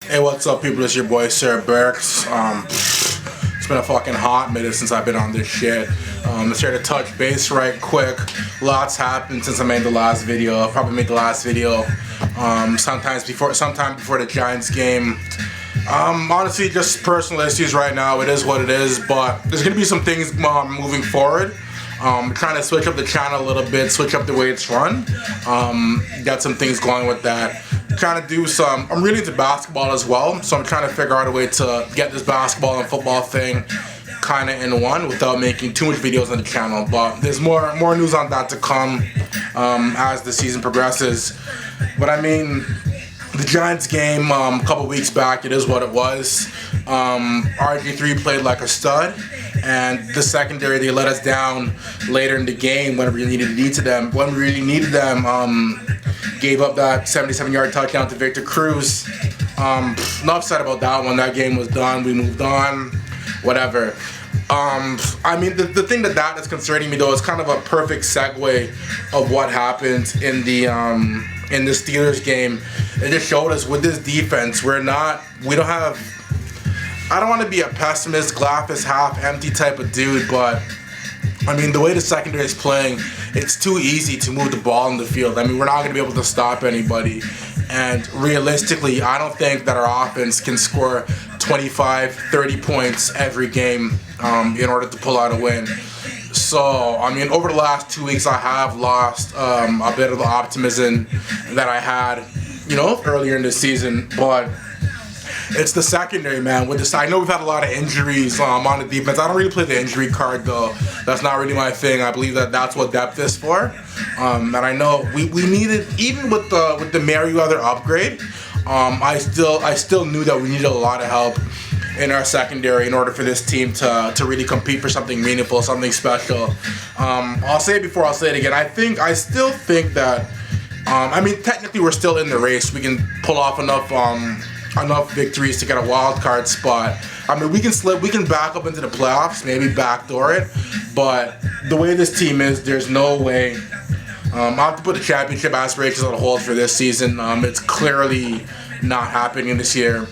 Hey, what's up, people? It's your boy, Sir Berks. It's been a fucking hot minute since I've been on this shit. Let's here to touch base right quick. Lots happened since I made the last video. I'll probably make the last video sometime before the Giants game. Honestly, just personal issues right now. It is what it is, but there's gonna be some things moving forward. Trying to switch up the channel a little bit, switch up the way it's run. Got some things going with that. Trying to do some, I'm really into basketball as well, so I'm trying to figure out a way to get this basketball and football thing kind of in one without making too much videos on the channel. But there's more news on that to come as the season progresses. But I mean, the Giants game a couple weeks back, it is what it was. RG3 played like a stud, and the secondary, they let us down later in the game when we really needed them. Gave up that 77-yard touchdown to Victor Cruz. Not upset about that one. That game was done. We moved on. Whatever. I mean, the thing that is concerning me though is kind of a perfect segue of what happened in the Steelers game. It just showed us with this defense, we don't have. I don't want to be a pessimist, glass is half empty type of dude, but I mean, the way the secondary is playing, it's too easy to move the ball in the field. I mean, we're not going to be able to stop anybody. And realistically, I don't think that our offense can score 25, 30 points every game in order to pull out a win. So, I mean, over the last 2 weeks, I have lost a bit of the optimism that I had, earlier in the season. But it's the secondary, man. I know we've had a lot of injuries on the defense. I don't really play the injury card, though. That's not really my thing. I believe that's what depth is for. And I know we needed, even with the Merriweather upgrade, I still knew that we needed a lot of help in our secondary in order for this team to really compete for something meaningful, something special. I'll say it before I'll say it again. I still think that, I mean, technically we're still in the race. We can pull off enough victories to get a wild card spot. I mean, we can back up into the playoffs, maybe backdoor it, but the way this team is, there's no way. I'll have to put the championship aspirations on hold for this season. It's clearly not happening this year.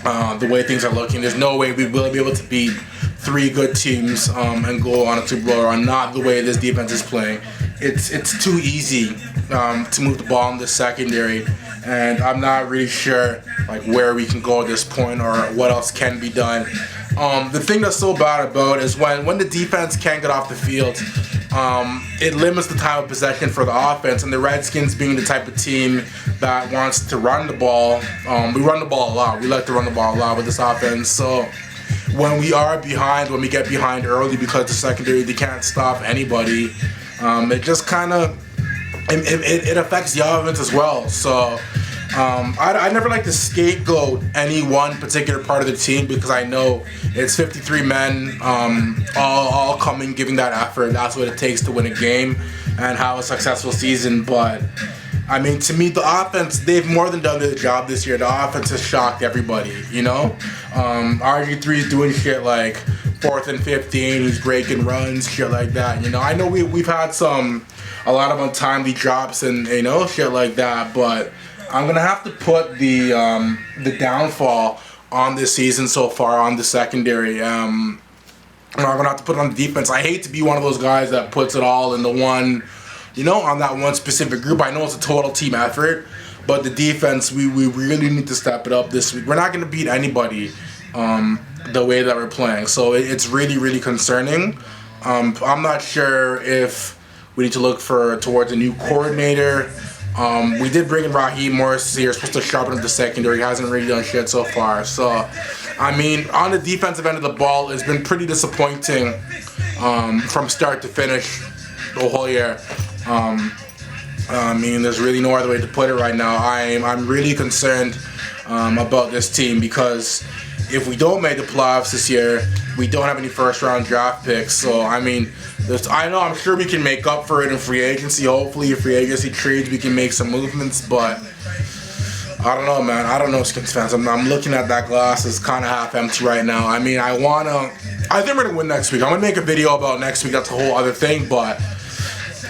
The way things are looking, there's no way we will be able to beat three good teams and go on a Super Bowl run. Not the way this defense is playing. It's too easy to move the ball in the secondary, and I'm not really sure where we can go at this point or what else can be done. The thing that's so bad about it is when the defense can't get off the field, it limits the time of possession for the offense. And the Redskins, being the type of team that wants to run the ball, we run the ball a lot. We like to run the ball a lot with this offense. So when we get behind early because the secondary, they can't stop anybody, it just kind of it affects the offense as well. So I never like to scapegoat any one particular part of the team because I know it's 53 men all coming, giving that effort. That's what it takes to win a game and have a successful season. But I mean, to me, the offense, they've more than done their job this year. The offense has shocked everybody, RG3 is doing shit like 4th and 15, he's breaking runs, shit like that. I know we've had a lot of untimely drops and shit like that, but I'm gonna have to put the downfall on this season so far on the secondary. I'm gonna have to put it on the defense. I hate to be one of those guys that puts it all in the one, on that one specific group. I know it's a total team effort, but the defense, we really need to step it up this week. We're not gonna beat anybody the way that we're playing, so it's really, really concerning. I'm not sure if we need to look towards a new coordinator. We did bring in Raheem Morris here, supposed to sharpen up the secondary. He hasn't really done shit so far. So, I mean, on the defensive end of the ball, it's been pretty disappointing from start to finish the whole year. I mean, there's really no other way to put it right now. I'm really concerned about this team because if we don't make the playoffs this year, we don't have any first-round draft picks. So, I mean, I'm sure we can make up for it in free agency. Hopefully, in free agency trades, we can make some movements. But I don't know, man. I don't know, Skins fans. I'm looking at that glass. It's kind of half empty right now. I mean, I think we're going to win next week. I'm going to make a video about next week. That's a whole other thing. But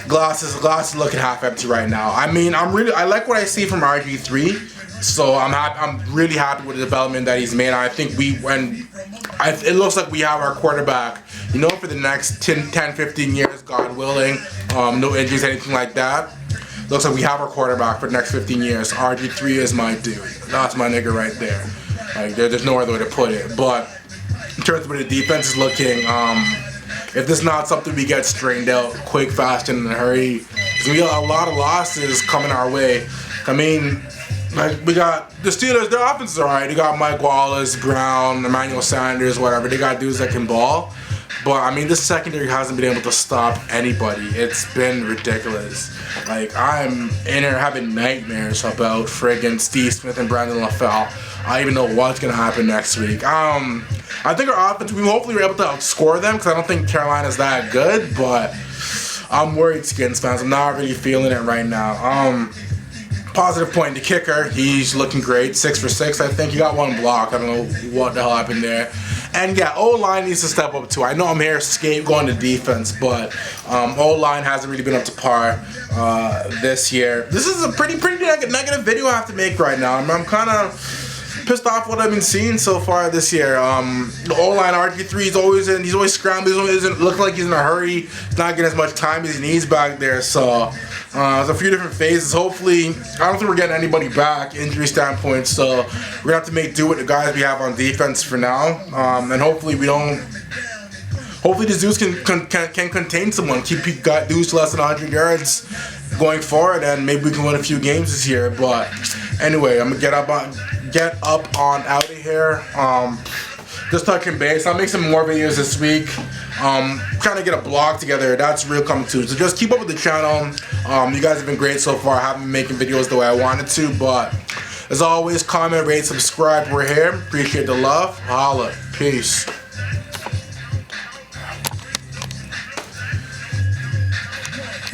glass is looking half empty right now. I mean, I like what I see from RG3. So I'm really happy with the development that he's made. I think it looks like we have our quarterback, you know, for the next 10-15 years, God willing. No injuries, anything like that. Looks like we have our quarterback for the next 15 years. RG3 is my dude. That's my nigga right there. Like, there's no other way to put it. But in terms of where the defense is looking, if this is not something we get straightened out quick, fast, and in a hurry, because we got a lot of losses coming our way. I mean, like, we got the Steelers, their offense is alright. They got Mike Wallace, Brown, Emmanuel Sanders, whatever. They got dudes that can ball. But, I mean, this secondary hasn't been able to stop anybody. It's been ridiculous. Like, I'm in here having nightmares about friggin' Steve Smith and Brandon LaFell. I don't even know what's going to happen next week. I think our offense, we hopefully were able to outscore them, because I don't think Carolina's that good. But I'm worried, Skins fans. I'm not really feeling it right now. Positive point, the kicker, he's looking great, 6 for 6. I think he got one block. I don't know what the hell happened there. And yeah, O-line needs to step up too. I know I'm here going to defense, but O-line hasn't really been up to par this year. This is a pretty negative video I have to make right now. I'm kind of pissed off what I've been seeing so far this year. The O-line, RG3, he's always scrambling. He doesn't look like he's in a hurry. He's not getting as much time as he needs back there. So there's a few different phases. Hopefully, I don't think we're getting anybody back injury standpoint. So we're gonna have to make do with the guys we have on defense for now. And hopefully we don't. Hopefully these dudes can contain someone. Keep dudes to less than 100 yards going forward, and maybe we can win a few games this year. But anyway, I'm gonna get up on out of here. Just touching base. I'll make some more videos this week. Trying to get a blog together. That's real coming soon. So just keep up with the channel. You guys have been great so far. I haven't been making videos the way I wanted to, but as always, comment, rate, subscribe. We're here. Appreciate the love. Holla. Peace.